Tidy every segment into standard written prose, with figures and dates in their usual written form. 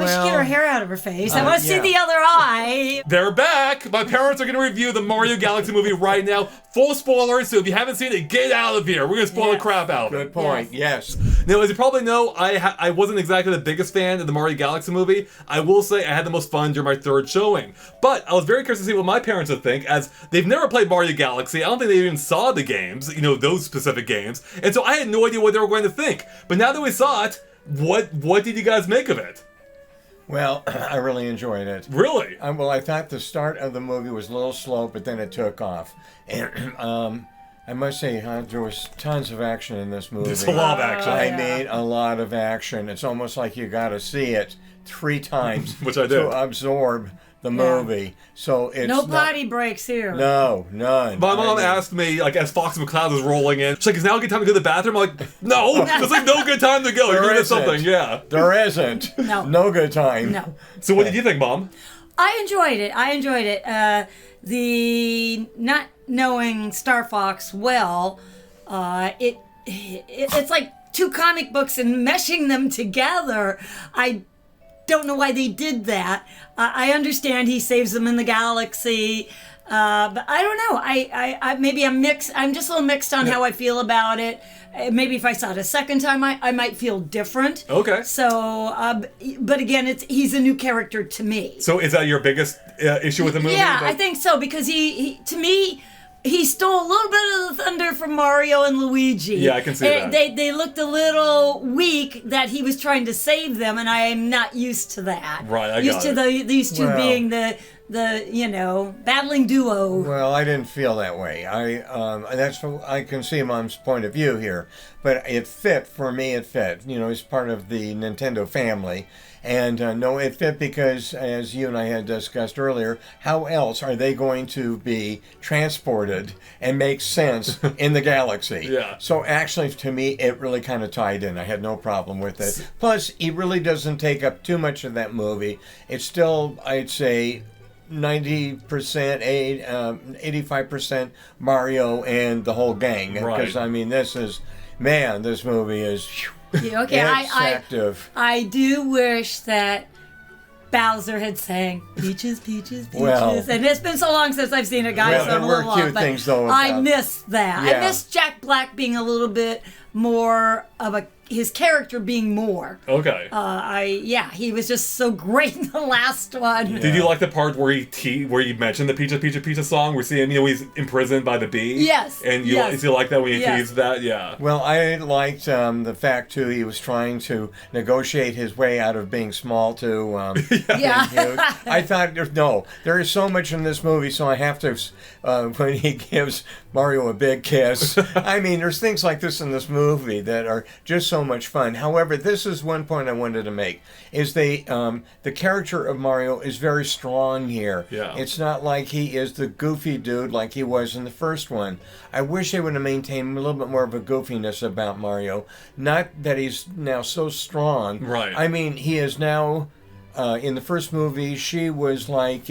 we should get her hair out of her face. I want to see the other eye. They're back. My parents are going to review the Mario Galaxy movie right now. Full spoilers, so if you haven't seen it, get out of here. We're going to spoil the crap out of it. Good point, yes. Now, as you probably know, I wasn't exactly the biggest fan of the Mario Galaxy movie. I will say I had the most fun during my third showing. But I was very curious to see what my parents would think, as they've never played Mario Galaxy. I don't think they even saw the games, those specific games. And so I had no idea what they were going to think. But now that we saw it, what did you guys make of it? Well, I really enjoyed it. Really? Well, I thought the start of the movie was a little slow, but then it took off. And I must say, there was tons of action in this movie. There's a lot of action. I mean, a lot of action. It's almost like you got to see it 3 times Which I did. to absorb the movie. So it's no potty breaks here. No, none. My mom asked me, as Fox McCloud was rolling in, she's like, is now a good time to go to the bathroom? I'm like, no, there's no good time to go. You're doing something, yeah. There isn't. No good time. No. So what did you think, Mom? I enjoyed it. The not knowing Star Fox well, it's like 2 comic books and meshing them together. I don't know why they did that. I understand he saves them in the galaxy, but I don't know. I maybe I'm mixed. I'm just a little mixed on how I feel about it. Maybe if I saw it a second time, I might feel different. Okay. So, but again, he's a new character to me. So is that your biggest issue with the movie? Yeah, I think so, because he to me, he stole a little bit of the thunder from Mario and Luigi. Yeah, I can see that. They looked a little weak that he was trying to save them, and I am not used to that. Right, I used got to it. These two being the battling duo. Well, I didn't feel that way. I can see Mom's point of view here, but it fit for me. It fit. It's part of the Nintendo family. And no, it fit because, as you and I had discussed earlier, how else are they going to be transported and make sense in the galaxy? Yeah. So actually, to me, it really kind of tied in. I had no problem with it. Plus, he really doesn't take up too much of that movie. It's still, I'd say, 90%, 85% Mario and the whole gang. Because, this movie is... Okay, I do wish that Bowser had sang Peaches, Peaches, Peaches. Well, and it's been so long since I've seen it, guys, so I'm a little off. Things, though, I miss that. Yeah. I miss Jack Black being a little bit more of his character being more. Okay. He was just so great in the last one. Did you like the part where he mentioned the Peaches, Peaches, Peaches song? We're seeing, he's imprisoned by the bee? Yes. And you like that when he teased that? Yeah. Well, I liked the fact, too, he was trying to negotiate his way out of being small to being huge. I thought, there is so much in this movie, so I have to, when he gives Mario a big kiss. There's things like this in this movie that are just so much fun. However, this is one point I wanted to make, is the character of Mario is very strong here. Yeah. It's not like he is the goofy dude like he was in the first one. I wish they would have maintained a little bit more of a goofiness about Mario. Not that he's now so strong. Right. He is now, in the first movie, she was like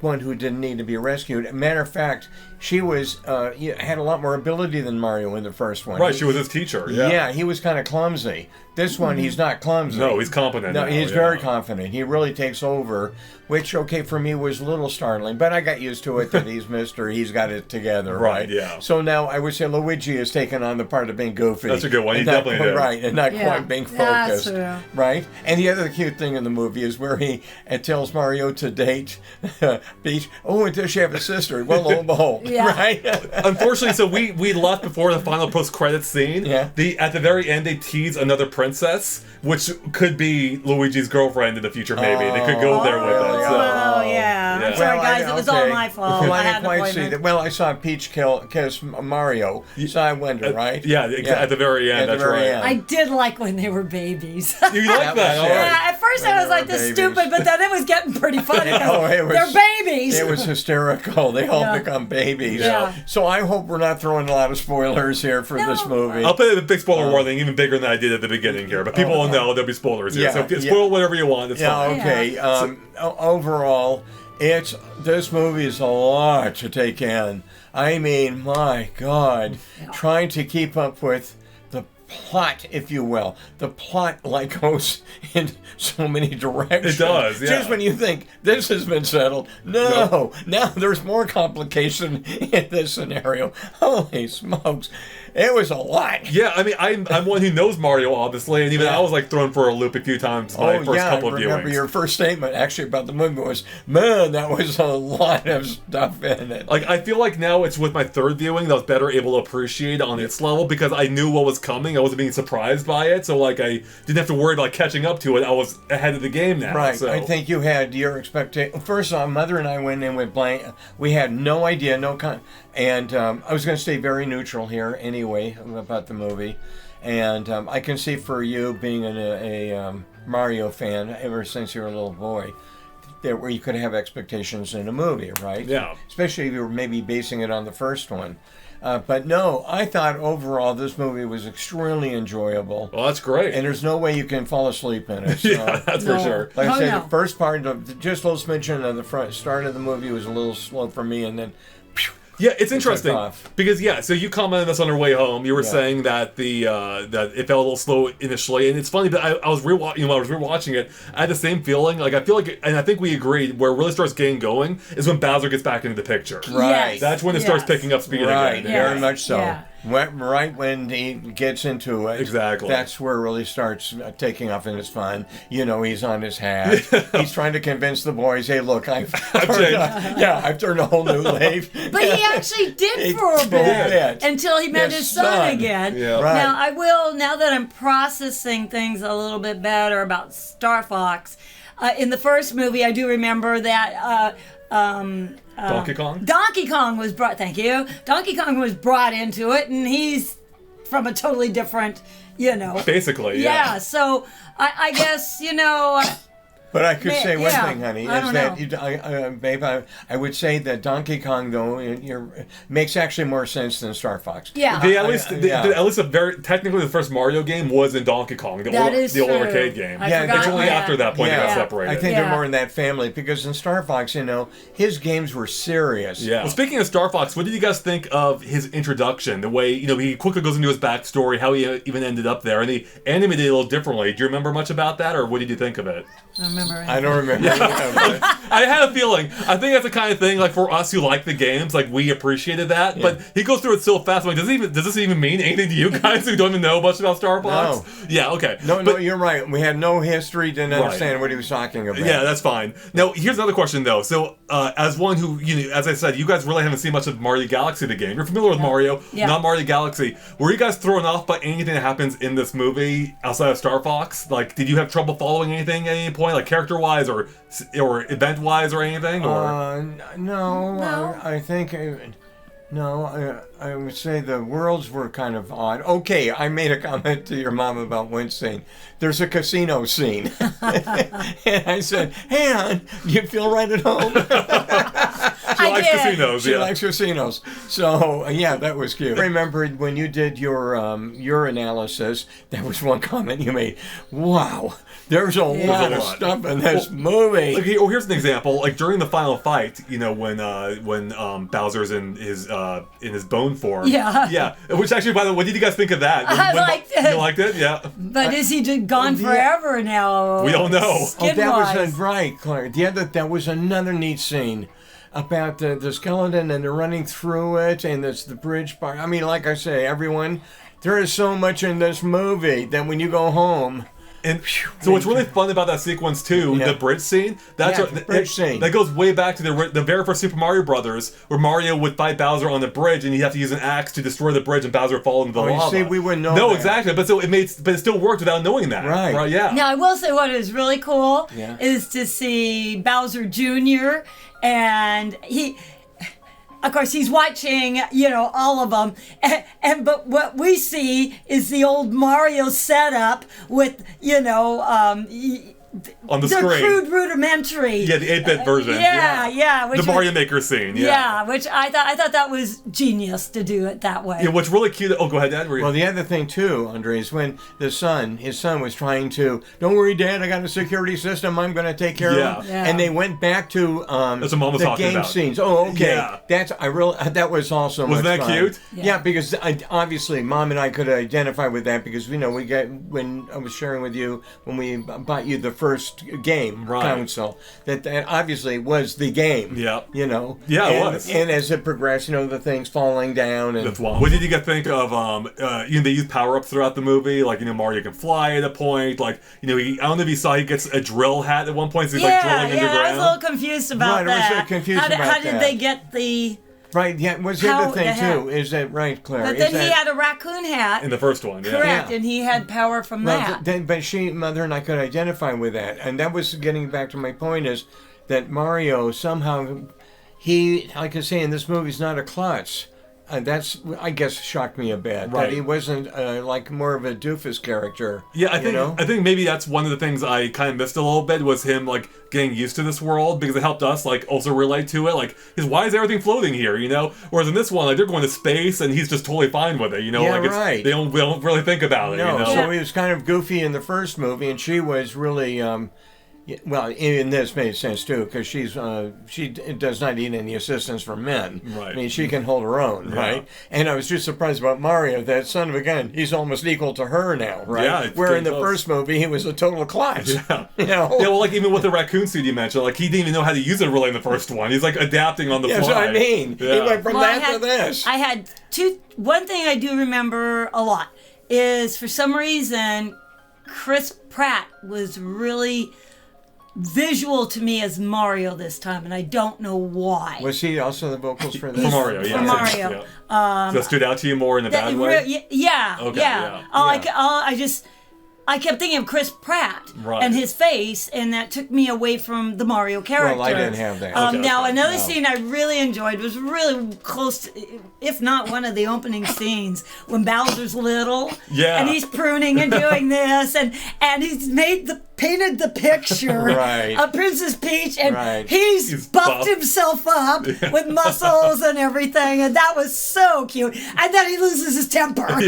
one who didn't need to be rescued. Matter of fact, she was had a lot more ability than Mario in the first one. Right, she was his teacher. Yeah. Yeah, he was kind of clumsy. This one, he's not clumsy. No, he's competent. No, now, he's very confident. He really takes over, which, for me was a little startling, but I got used to it that he's got it together, right? Yeah. So now I would say Luigi has taken on the part of being goofy. That's a good one. He definitely did. Right, and not quite being focused. That's true. Right? And the other cute thing in the movie is where he tells Mario to date Peach. Oh, and does she have a sister? Well, lo and behold. Right? Unfortunately, so we left before the final post-credits scene. Yeah. At the very end, they tease another princess, which could be Luigi's girlfriend in the future, maybe. They could go there with it. So. Oh, yeah. I'm sorry, guys. It was all my fault. Well, I I had didn't quite see appointment. that. Well, I saw Peach kiss Mario, so I wonder, right? Yeah, at the very end, that's right. End. I did like when they were babies. You like that? All right. Yeah, at first I was like, this is stupid, but then it was getting pretty funny. They're babies. It was hysterical. They all become babies. Yeah. So I hope we're not throwing a lot of spoilers here for this movie. I'll put a big spoiler warning, even bigger than I did at the beginning here, but people will know there'll be spoilers here. So spoil whatever you want. It's fine. Okay. Overall, this movie is a lot to take in. My God, trying to keep up with the plot, if you will. The plot like goes in so many directions. It does, yeah. Just when you think this has been settled, no. Now there's more complication in this scenario. Holy smokes. It was a lot. Yeah, I mean, I'm one who knows Mario, obviously, and even I was like thrown for a loop a few times my first couple of viewings. Remember your first statement actually about the movie was, man, that was a lot of stuff in it. Like, I feel like now it's with my third viewing that I was better able to appreciate on its level because I knew what was coming. I wasn't being surprised by it, so like I didn't have to worry about catching up to it. I was ahead of the game now. Right. So. I think you had your expectation. First off, Mother and I went in with blank. We had no idea, and I was going to stay very neutral here anyway about the movie. And I can see for you being a Mario fan ever since you were a little boy, where you could have expectations in a movie, right? Yeah. Especially if you were maybe basing it on the first one. But no, I thought overall this movie was extremely enjoyable. Well, that's great. And there's no way you can fall asleep in it. So. Yeah, that's for sure. Like I said, the first part, just a little smidgen of the start of the movie was a little slow for me, and then... Yeah, it's interesting because so you commented on this on our way home. You were saying that that it felt a little slow initially, and it's funny. But I was rewatching. When I was rewatching it, I had the same feeling. Like I feel like, and I think we agreed, where it really starts getting going is when Bowser gets back into the picture. Right. Yes. That's when it starts picking up speed right. again. Very much so. Yeah. Right when he gets into it, exactly. That's where it really starts taking off and it's fun. You know, he's on his hat. He's trying to convince the boys, "Hey, look, I've turned a whole new leaf." But he actually did for a bit until he met his son again. Yeah. Right. Now that I'm processing things a little bit better about Star Fox, in the first movie, I do remember that. Donkey Kong? Donkey Kong was brought. Thank you. Donkey Kong was brought into it, and he's from a totally different, Basically, yeah. So I guess But I could say one thing, honey, I is that, babe, I would say that Donkey Kong, though, makes actually more sense than Star Fox. Yeah. At least technically the first Mario game was in Donkey Kong, the old arcade game. It's only after that point they got separated. I think they're more in that family, because in Star Fox, his games were serious. Yeah. Well, speaking of Star Fox, what did you guys think of his introduction? The way, he quickly goes into his backstory, how he even ended up there, and he animated it a little differently. Do you remember much about that, or what did you think of it? I don't remember. I had a feeling. I think that's the kind of thing, like, for us who like the games, like, we appreciated that. Yeah. But he goes through it so fast. I'm like, does this even mean anything to you guys who don't even know much about Star Fox? No. Yeah, okay. No, you're right. We had no history, didn't understand what he was talking about. Yeah, that's fine. Now, here's another question, though. So, as one who, as I said, you guys really haven't seen much of Mario Galaxy, the game. You're familiar with Mario, not Mario Galaxy. Were you guys thrown off by anything that happens in this movie outside of Star Fox? Like, did you have trouble following anything at any point, like character-wise or event-wise or anything? Or no. I think I would say the worlds were kind of odd. Okay, I made a comment to your mom about wincing. There's a casino scene, and I said, "Hey, hon, do you feel right at home?" She likes casinos. She likes casinos. So that was cute. I remember when you did your analysis, there was one comment you made. Wow, there's a lot of stuff in this movie. Here's an example. Like during the final fight, when Bowser's in his bone form. Yeah. Which actually, by the way, what did you guys think of that? I liked it. You liked it? Yeah. But is he gone forever now? We don't know. That was right, Claire. That was another neat scene about the skeleton, and they're running through it, and it's the bridge part. I mean, like I say, everyone, there is so much in this movie that when you go home. And so what's really fun about that sequence too, the bridge scene, the bridge scene. That goes way back to the very first Super Mario Brothers, where Mario would fight Bowser on the bridge, and he'd have to use an axe to destroy the bridge, and Bowser fall into the lava. You see, we wouldn't know. No, that. Exactly, but it still worked without knowing that. Right. Yeah. Now I will say what is really cool is to see Bowser Jr. and he. Of course, he's watching, all of them, but what we see is the old Mario setup with, on the the screen. crude rudimentary. Yeah, the 8-bit version. Yeah. The Mario Maker scene. Yeah. Which I thought that was genius to do it that way. Yeah, what's really cute. Oh, go ahead, Dad. Well, the other thing too, Andre, is when his son was trying to, don't worry, Dad, I got a security system. I'm going to take care of him. Yeah. And they went back to That's what Mom was the talking game about. scenes. Oh, okay. Yeah. That was also Wasn't much that fun. cute? Yeah, because obviously Mom and I could identify with that because when I was sharing with you when we bought you the first game console that obviously was the game. Yeah. Yeah, it was. And as it progressed, the things falling down and That's one. What did you guys think of? They use power-ups throughout the movie. Like Mario can fly at a point. Like I don't know if you saw he gets a drill hat at one point. So he's like drilling underground. I was a little confused about that. I was confused about how that. did they get the? Right, yeah, was the other thing too? Is that right, Claire? But then he had a raccoon hat. In the first one, yeah. Correct, and he had power from that. But Mother and I could identify with that, and that was getting back to my point is that Mario somehow, like I say, in this movie, is not a klutz. That's, I guess, shocked me a bit. Right. That he wasn't like more of a doofus character. Yeah, I think maybe that's one of the things I kind of missed a little bit was him like getting used to this world because it helped us like also relate to it. Like, because why is everything floating here? Whereas in this one, like they're going to space and he's just totally fine with it. Yeah, like right. They don't really think about it. No, so he was kind of goofy in the first movie, and she was really. Well, in this made sense too, because she does not need any assistance from men. Right. I mean, she can hold her own, right? And I was just surprised about Mario. That son of a gun, he's almost equal to her now, right? Yeah. Where in the close. first movie he was a total klutz. Yeah. Yeah. Well, like even with the raccoon suit you mentioned, like he didn't even know how to use it really in the first one. He's like adapting on the fly. That's what I mean. Yeah. He went from that to this. I had one thing I do remember a lot is for some reason Chris Pratt was really visual to me as Mario this time, and I don't know why. Was he also the vocals for this? For Mario, yeah. For Mario. Yeah. So that stood out to you more in a bad way? Yeah. Okay, yeah. yeah. I kept thinking of Chris Pratt Right. and his face, and that took me away from the Mario character. Well, I didn't have that. Okay, Now, that's fine. another scene I really enjoyed was really close to, if not one of the opening scenes, when Bowser's little. Yeah. And he's pruning and doing this, and he's painted the picture Right. of Princess Peach, and Right. he's buffed himself up with muscles and everything, and that was so cute. And then he loses his temper, and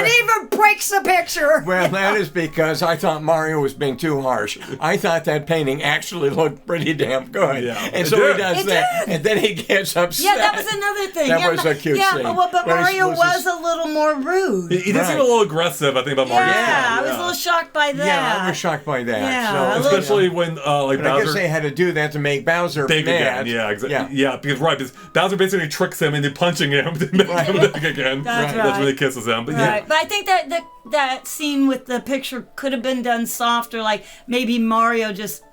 he even breaks the picture. Well, that is because I thought Mario was being too harsh. I thought that painting actually looked pretty damn good. Yeah. And It so did. he does It that, did. and then he gets upset. Yeah, that was another thing. That was a cute yeah, scene. but But Mario it's- was a little more rude. He did Right. seem a little aggressive, I think, about Mario. Yeah, I was a little shocked by that. Yeah, I was shocked by that. Yeah, So, a little- Especially when like but I guess Bowser they had to do that to make Bowser big mad. again. Yeah, exactly. Yeah. Yeah, because Bowser basically tricks him into punching him to make him big again. That's That's when right. he kisses him. But Right, yeah. but I think that scene with the picture could have been done softer, like maybe Mario just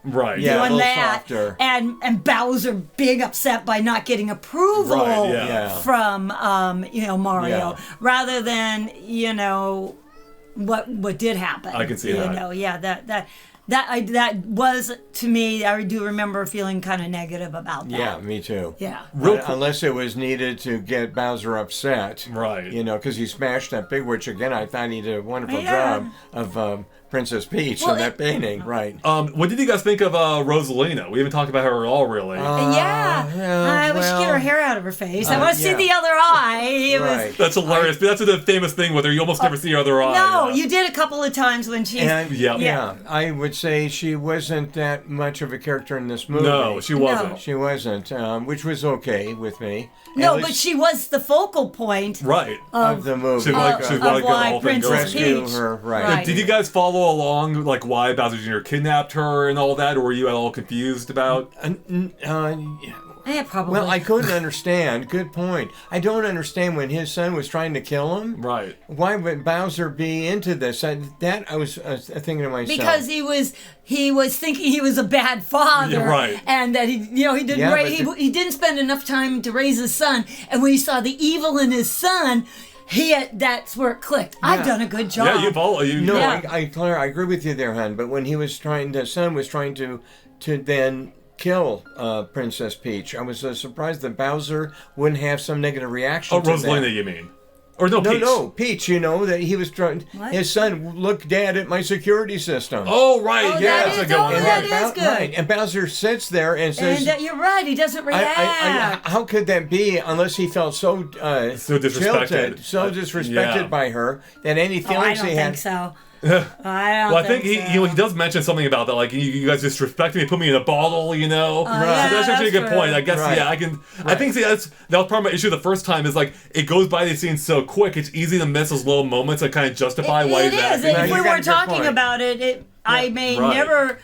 Right. Yeah. a doing little that, softer. and Bowser being upset by not getting approval Right, yeah. from Mario, Yeah. rather than what did happen. I can see that. Yeah, that was, to me, I do remember feeling kind of negative about that. Yeah, me too. Yeah. Real But unless it was needed to get Bowser upset. Right. Because he smashed that big, which again, I thought he did a wonderful Yeah. job of Princess Peach Well, in that painting. Right. What did you guys think of Rosalina? We haven't talked about her at all, really. I wish she'd get her hair out of her face. I want to see yeah. the other eye. It was- Right. That's hilarious. But that's the famous thing with her. You almost never see her other eye. No, Yeah. you did a couple of times when she's. And Yeah. yeah, I would say she wasn't that much of a character in this movie. No, she wasn't. She wasn't, which was okay with me. No, At but least she was the focal point Right. of the movie. She like of got the why whole thing Princess going. Rescue Peach. her, right. Right. Did you guys follow along, like why Bowser Jr. kidnapped her and all that, or were you at all confused about? Yeah, probably. Well, I couldn't understand. Good point. I don't understand when his son was trying to kill him. Right. Why would Bowser be into this? I was thinking to myself. because he was thinking he was a bad father, Yeah, right. and that he didn't Yeah, but he didn't spend enough time to raise his son, and when he saw the evil in his son, that's where it clicked. I've done a good job. Yeah, you follow. You No, Yeah. Claire, I agree with you there, hon. But when the son was trying to then kill Princess Peach, I was surprised that Bowser wouldn't have some negative reaction. Oh, to Rosalina, that. you mean? Or no, Peach. No, Peach, that he was trying. What? His son, look, Dad, at my security system. Oh, right. Oh, yeah, that that's is- a good oh, one. that is good. Right. And Bowser sits there and says, And you're right. He doesn't react. how could that be unless he felt so So disrespected. jilted, so disrespected Yeah. by her that any I feelings don't he think had. so. I don't Well, I think so. he does mention something about that, like you guys disrespect me, put me in a bottle, yeah, So that's actually a good true. point. I guess Right. yeah, I can. I think that was part of my issue the first time is like it goes by these scenes so quick. It's easy to miss those little moments that kind of justify why It he's is. acting. No, If you we got a were good talking point. about it, I may Right. never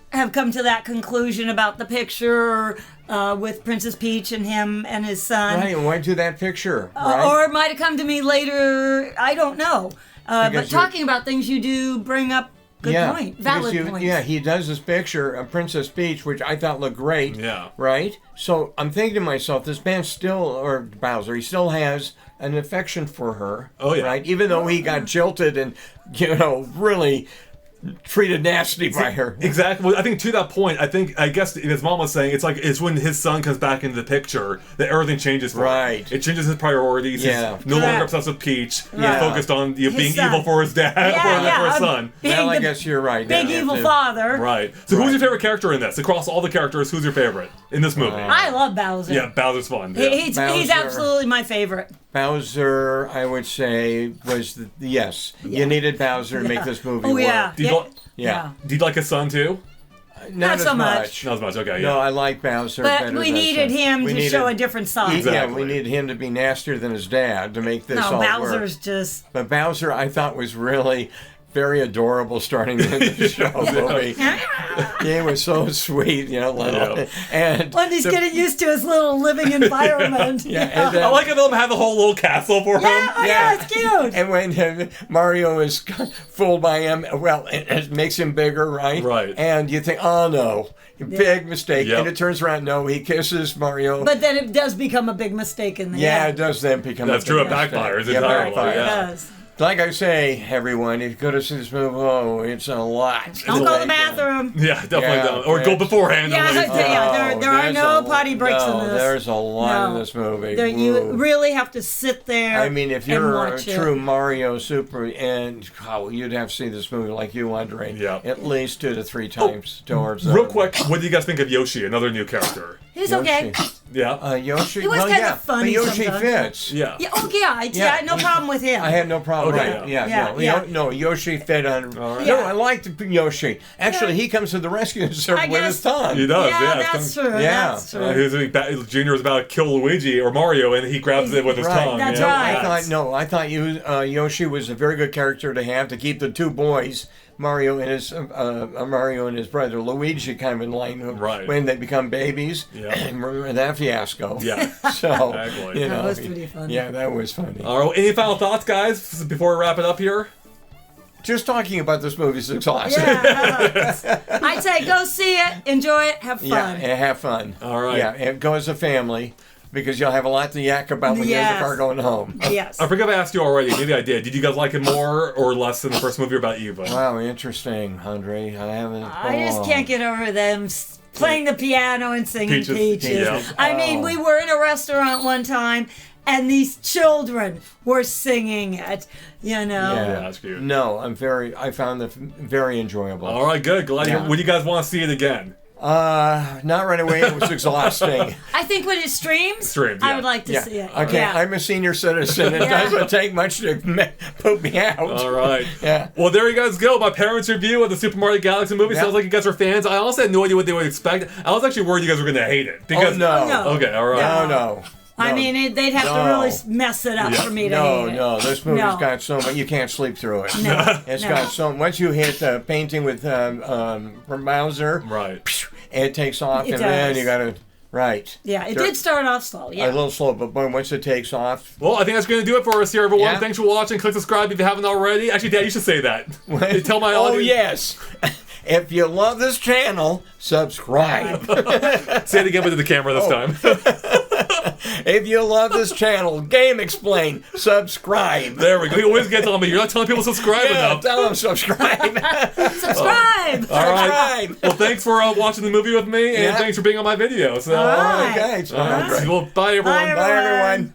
have come to that conclusion about the picture with Princess Peach and him and his son. Right, and went to that picture. Right? Or it might have come to me later. I don't know. But Because you're- talking about things you do bring up good point. Valid because points. Yeah, he does this picture of Princess Peach, which I thought looked great. Yeah. Right? So I'm thinking to myself, this man still, or Bowser, he still has an affection for her. Oh, yeah. Right? Even though he got jilted and, really treated nasty by her. Exactly. Well, I think to that point, I guess his mom was saying it's when his son comes back into the picture that everything changes for him. Right. It changes his priorities. Yeah. He's no longer Correct. obsessed with Peach. Right. He's focused on being son. evil for his dad, for his son. Well, I Being the guess you're right. big Yeah, evil yeah. father. Right. So who's your favorite character in this? Across all the characters, who's your favorite in this movie? I love Bowser. Yeah, Bowser's fun. Yeah. He's Bowser. absolutely my favorite. Bowser, I would say, was yes. You needed Bowser to make this movie Oh work. yeah. Do you like- Yeah. Do you like his son too? Not so as much. Not as much. Okay. No, Yeah. I like Bowser But better we than needed son. him We to needed- show a different side. Exactly. Yeah, we needed him to be nastier than his dad to make this No, all Bowser's work. just. But Bowser, I thought, was really very adorable starting in the show movie. He was so sweet, little. Yeah. And When he's getting used to his little living environment. Yeah, and I then- like how they have the whole little castle for him. Yeah, it's cute. And when Mario is fooled by him, well, it makes him bigger, right? Right. And you think, oh no, big mistake. Yep. And it turns around, no, he kisses Mario. But then it does become a big mistake in the yeah, end. it does then become That's a true. big It mistake. backfires Yeah, entirely. backfires. It Yeah. does. Like I say, everyone, if you go to see this movie, oh, it's a lot. Don't go to the bathroom. Yeah, definitely Yeah, don't. Or go yeah. beforehand. Yeah, at least. there are there's no a- potty breaks no, in this. There's a lot in No. this movie. You Woo. really have to sit there. I mean, if and you're a watch it. true Mario super, and you'd have to see this movie like you, Andre. Yeah. At least 2 to 3 times towards. Real quick, what do you guys think of Yoshi, another new character? He's okay. Yeah. Yoshi. He was well, kinda yeah, funny but Yoshi sometimes. fits. Yeah. Yeah, oh yeah, I Yeah. had no problem with him. I had no problem. Okay, Right? yeah. Yeah. Yeah. No, Yoshi fit on. right. No, Yeah. I liked Yoshi. Actually, Yeah. he comes to the rescue with I his guess- tongue. He does. yeah, Yeah. that's true. Yeah. That's true. Junior was about to kill Luigi or Mario, and he grabs it with his Right. tongue. That's yeah. right. I thought Yoshi was a very good character to have to keep the two boys, Mario and his brother Luigi, kind of in line Right. when they become babies. Yeah. Remember that fiasco? Yeah. So Exactly. you know, That was pretty funny. Yeah, that was funny. All right. Any final thoughts, guys, before we wrap it up here? Just talking about this movie is exhausting. Yeah, I'd say go see it, enjoy it, have fun. Yeah, and have fun. All right. Yeah, and go as a family because you'll have a lot to yak about when you're in the Yes. car going home. Yes. I forgot to ask you already. Maybe I did. Did you guys like it more or less than the first movie about Eva? Wow, interesting, Andre. I haven't. I just can't get over them playing the piano and singing Peaches. Peaches. Yeah. I mean, we were in a restaurant one time, and these children were singing it. You know. Yeah, that's cute. No, I found it very enjoyable. All right, good. Glad Yeah. Would you guys want to see it again? Not right away. It was exhausting. I think when it streams, Streams, I yeah. would like to Yeah. see it. Okay, Yeah. I'm a senior citizen. It Yeah. doesn't take much to put me out. All right. Yeah. Well, there you guys go. My parents' review of the Super Mario Galaxy movie. Yeah. Sounds like you guys are fans. I honestly had no idea what they would expect. I was actually worried you guys were going to hate it. Oh no. no. Okay, all right. No. I No. mean, they'd have to No. really mess it up Yeah. for me to No, hate it. no, this movie's No. got so much. You can't sleep through it. No, It's no. got so. Once you hit the painting with Bowser, Right. it takes off, It and then does. you gotta right. Yeah, it There- did start off slow. A Yeah. little slow, but boy, once it takes off, Well, I think that's going to do it for us here, everyone. Yeah. Thanks for watching. Click subscribe if you haven't already. Actually, Dad, you should say that. Tell my oh audience. yes, if you love this channel, subscribe. Say it again with the camera this time. If you love this channel, GameXplain, subscribe. There we go. You always get telling me you're not telling people to subscribe Yeah, enough. tell them subscribe. Subscribe. All right. Subscribe. Well, thanks for watching the movie with me, and Yeah. thanks for being on my video. So, All right. Okay, it's all right. all right. Well, bye, everyone. Bye, Bye, everyone.